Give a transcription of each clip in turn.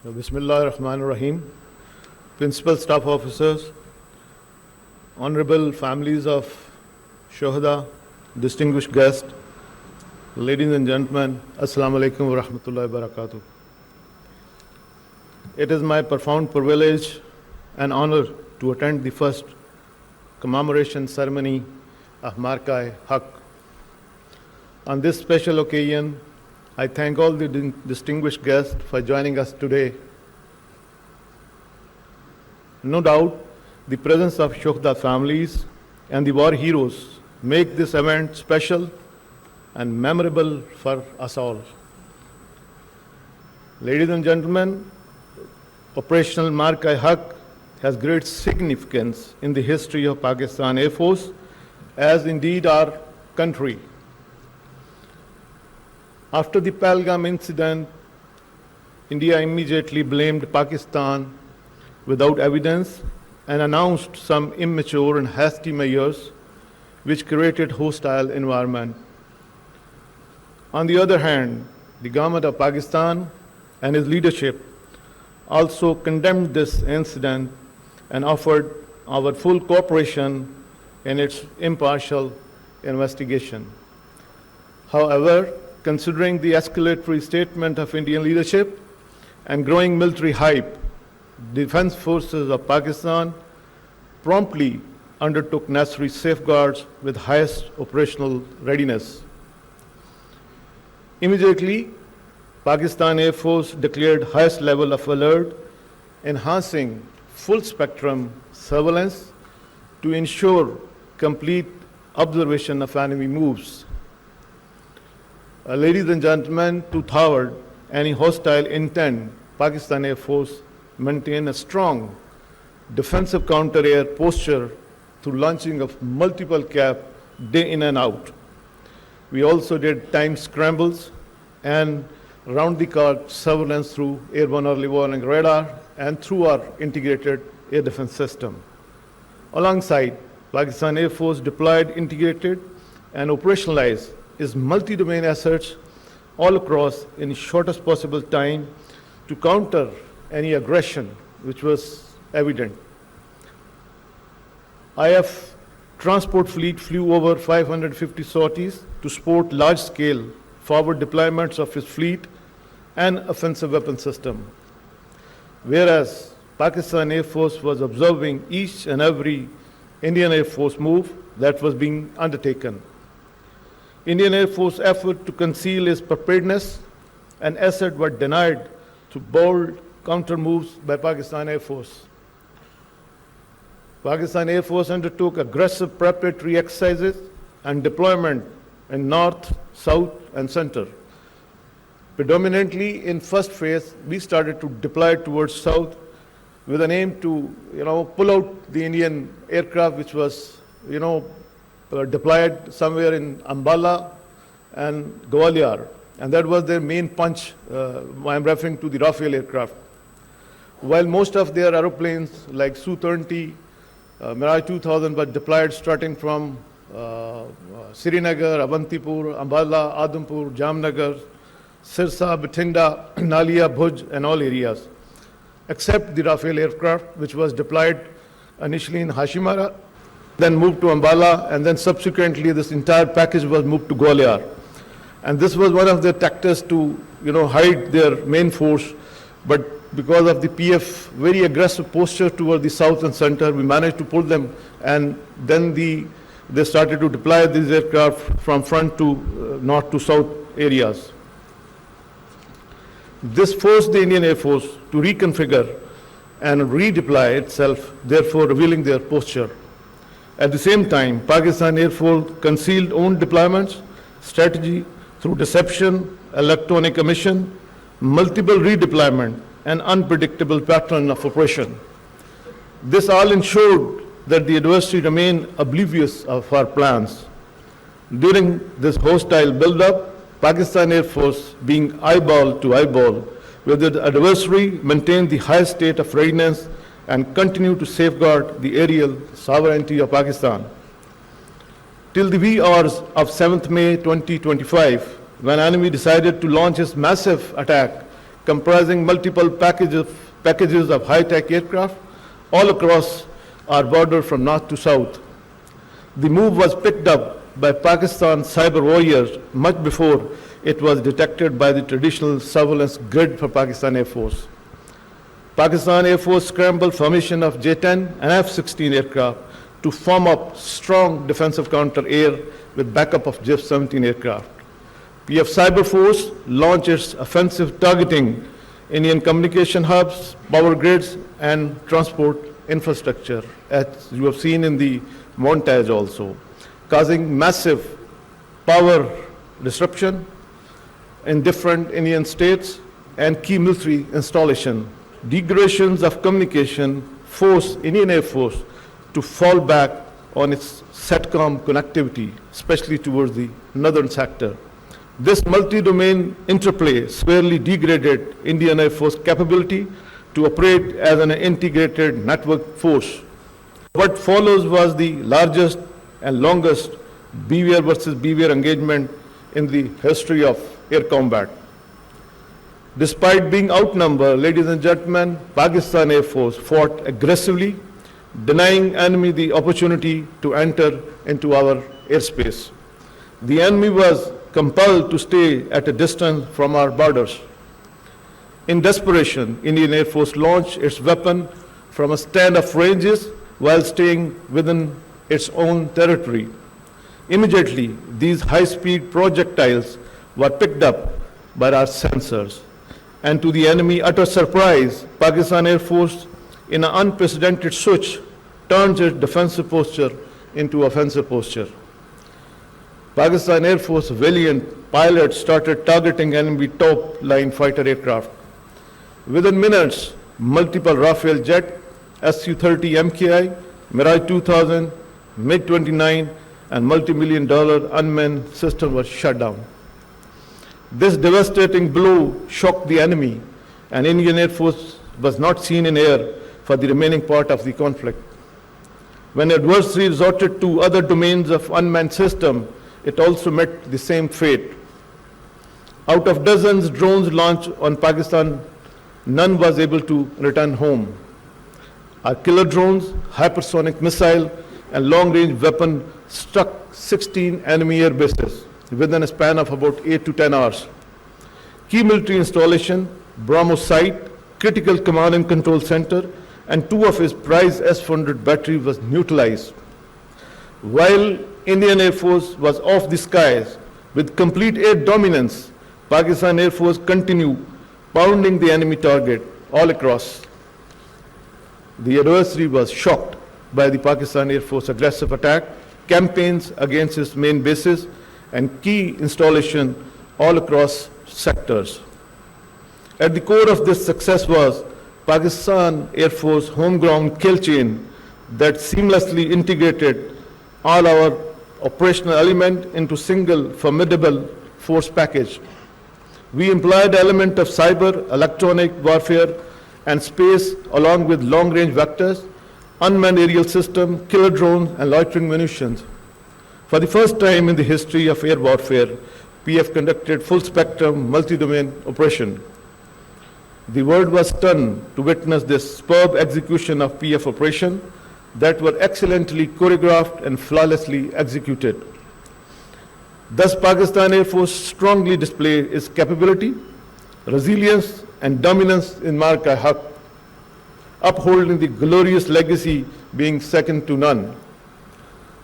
Bismillah ar-Rahman ar-Rahim. Principal staff officers, honorable families of Shohada, distinguished guests, ladies and gentlemen, Assalamu alaikum wa rahmatullahi wa barakatuh. It is my profound privilege and honor to attend the first commemoration ceremony of Marka-e-Haq. On this special occasion, I thank all the distinguished guests for joining us today. No doubt, the presence of Shohada families and the war heroes make this event special and memorable for us all. Ladies and gentlemen, Operational Marka-e-Haq has great significance in the history of Pakistan Air Force, as indeed our country. After the Pahalgam incident, India immediately blamed Pakistan without evidence and announced some immature and hasty measures which created hostile environment. On the other hand, the government of Pakistan and its leadership also condemned this incident and offered our full cooperation in its impartial investigation. However, considering the escalatory statement of Indian leadership and growing military hype, the defense forces of Pakistan promptly undertook necessary safeguards with highest operational readiness. Immediately, Pakistan Air Force declared highest level of alert, enhancing full spectrum surveillance to ensure complete observation of enemy moves. Ladies and gentlemen, to thwart any hostile intent, Pakistan Air Force maintained a strong defensive counter-air posture through launching of multiple CAF day in and out. We also did time scrambles and round-the-clock surveillance through airborne early warning radar and through our integrated air defense system. Alongside, Pakistan Air Force deployed, integrated, and operationalized its multi-domain assets all across in shortest possible time to counter any aggression which was evident. IF transport fleet flew over 550 sorties to support large-scale forward deployments of its fleet and offensive weapon system, whereas Pakistan Air Force was observing each and every Indian Air Force move that was being undertaken. Indian Air Force effort to conceal its preparedness and assets were denied through bold counter moves by Pakistan Air Force. Pakistan Air Force undertook aggressive preparatory exercises and deployment in north, south, and center. Predominantly in first phase, we started to deploy towards south with an aim to, pull out the Indian aircraft which was, deployed somewhere in Ambala and Gwalior, and that was their main punch. I'm referring to the Rafale aircraft. While most of their aeroplanes like Su-30, Mirage 2000 were deployed starting from Srinagar, Avantipur, Ambala, Adampur, Jamnagar, Sirsa, Bathinda, Nalia, Bhuj, and all areas, except the Rafale aircraft, which was deployed initially in Hashimara, then moved to Ambala, and then subsequently this entire package was moved to Gwalior. And this was one of their tactics to, hide their main force. But because of the PF very aggressive posture toward the south and center, we managed to pull them, and then they started to deploy these aircraft from front to north to south areas. This forced the Indian Air Force to reconfigure and redeploy itself, therefore revealing their posture. At the same time, Pakistan Air Force concealed own deployments, strategy through deception, electronic emission, multiple redeployment, and unpredictable pattern of operation. This all ensured that the adversary remained oblivious of our plans. During this hostile buildup, Pakistan Air Force, being eyeball to eyeball with the adversary, maintained the highest state of readiness and continued to safeguard the aerial sovereignty of Pakistan. Till the wee hours of 7th May 2025, when enemy decided to launch his massive attack comprising multiple packages of high-tech aircraft all across our border from north to south. The move was picked up by Pakistan's cyber warriors much before it was detected by the traditional surveillance grid for Pakistan Air Force. Pakistan Air Force scrambled formation of J-10 and F-16 aircraft to form up strong defensive counter-air with backup of J-17 aircraft. PF Cyber Force launched its offensive targeting Indian communication hubs, power grids, and transport infrastructure, as you have seen in the montage also, causing massive power disruption in different Indian states and key military installation. Degradations of communication forced Indian Air Force to fall back on its SATCOM connectivity, especially towards the northern sector. This multi-domain interplay severely degraded Indian Air Force capability to operate as an integrated network force. What follows was the largest and longest BVR versus BVR engagement in the history of air combat. Despite being outnumbered, ladies and gentlemen, Pakistan Air Force fought aggressively, denying enemy the opportunity to enter into our airspace. The enemy was compelled to stay at a distance from our borders. In desperation, Indian Air Force launched its weapon from a stand of ranges while staying within its own territory. Immediately, these high-speed projectiles were picked up by our sensors. And to the enemy's utter surprise, Pakistan Air Force, in an unprecedented switch, turned its defensive posture into offensive posture. Pakistan Air Force valiant pilots started targeting enemy top-line fighter aircraft. Within minutes, multiple Rafale jet, Su-30 MKI, Mirage 2000, MiG-29, and multi-million-dollar unmanned system were shut down. This devastating blow shocked the enemy, and Indian Air Force was not seen in air for the remaining part of the conflict. When adversary resorted to other domains of unmanned system, it also met the same fate. Out of dozens drones launched on Pakistan, none was able to return home. Our killer drones, hypersonic missile, and long-range weapon struck 16 enemy air bases within a span of about 8 to 10 hours. Key military installation, BrahMos site, critical command and control center, and 2 of its prized S-400 batteries was neutralized. While Indian Air Force was off the skies with complete air dominance, Pakistan Air Force continued pounding the enemy target all across. The adversary was shocked by the Pakistan Air Force aggressive attack, campaigns against its main bases, and key installation all across sectors. At the core of this success was Pakistan Air Force homegrown kill chain that seamlessly integrated all our operational element into single formidable force package. We employed element of cyber, electronic warfare, and space along with long-range vectors, unmanned aerial system, killer drones, and loitering munitions. For the first time in the history of air warfare, PF conducted full-spectrum, multi-domain operation. The world was stunned to witness this superb execution of PF operation that were excellently choreographed and flawlessly executed. Thus, Pakistan Air Force strongly displayed its capability, resilience, and dominance in Marka-e-Haq, upholding the glorious legacy being second to none.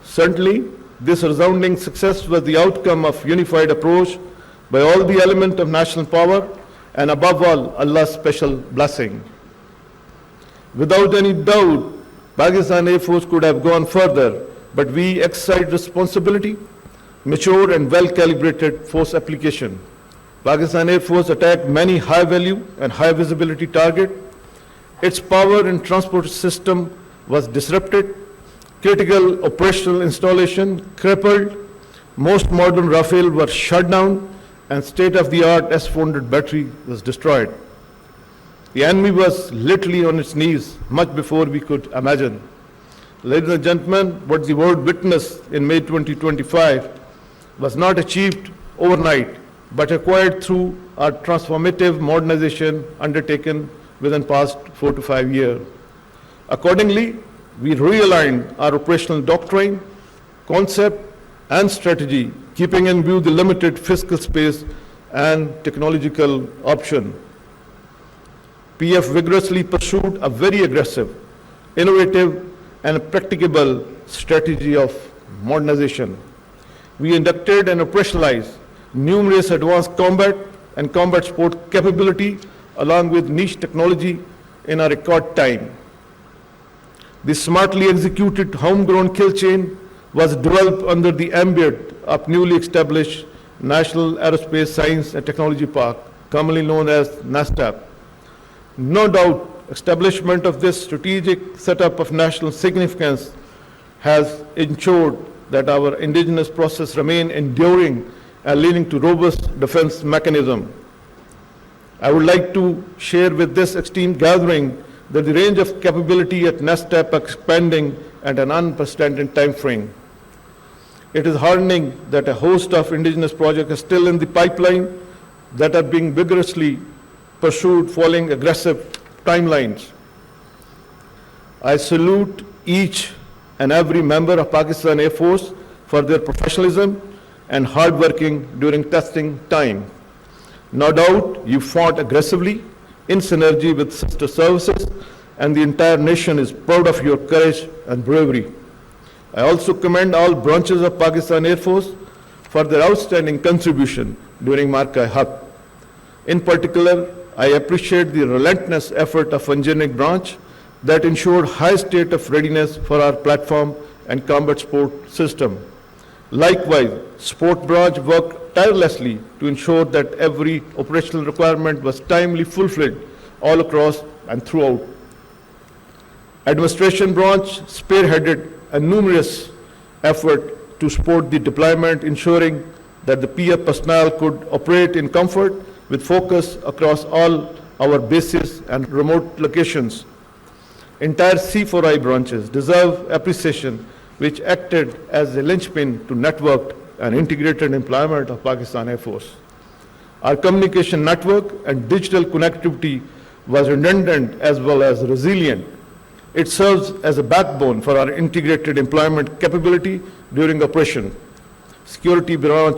Certainly, this resounding success was the outcome of unified approach by all the elements of national power and above all, Allah's special blessing. Without any doubt, Pakistan Air Force could have gone further, but we exercised responsibility, mature and well-calibrated force application. Pakistan Air Force attacked many high-value and high-visibility targets. Its power and transport system was disrupted, critical operational installation crippled, most modern Rafale were shut down, and state-of-the-art S-400 battery was destroyed. The enemy was literally on its knees much before we could imagine. Ladies and gentlemen, what the world witnessed in May 2025 was not achieved overnight, but acquired through or transformative modernization undertaken within past 4 to 5 years. Accordingly, we realigned our operational doctrine, concept, and strategy, keeping in view the limited fiscal space and technological option. PF vigorously pursued a very aggressive, innovative, and practicable strategy of modernization. We inducted and operationalized numerous advanced combat and combat sport capability along with niche technology in a record time. The smartly executed homegrown kill chain was developed under the ambit of newly established National Aerospace Science and Technology Park, commonly known as NASTAP. No doubt, establishment of this strategic setup of national significance has ensured that our indigenous process remain enduring and leading to robust defense mechanism. I would like to share with this esteemed gathering that the range of capability at NASTAP expanding at an unprecedented time frame. It is heartening that a host of indigenous projects are still in the pipeline that are being vigorously pursued following aggressive timelines. I salute each and every member of Pakistan Air Force for their professionalism and hard working during testing time. No doubt you fought aggressively in synergy with sister services, and the entire nation is proud of your courage and bravery. I also commend all branches of Pakistan Air Force for their outstanding contribution during Marka-e-Haq. In particular, I appreciate the relentless effort of engineering branch that ensured high state of readiness for our platform and combat sport system. Likewise, sport branch worked tirelessly to ensure that every operational requirement was timely fulfilled all across and throughout. Administration branch spearheaded a numerous effort to support the deployment, ensuring that the PF personnel could operate in comfort with focus across all our bases and remote locations. Entire C4I branches deserve appreciation, which acted as a linchpin to networked and integrated employment of Pakistan Air Force. Our communication network and digital connectivity was redundant as well as resilient. It serves as a backbone for our integrated employment capability during operation. Security branch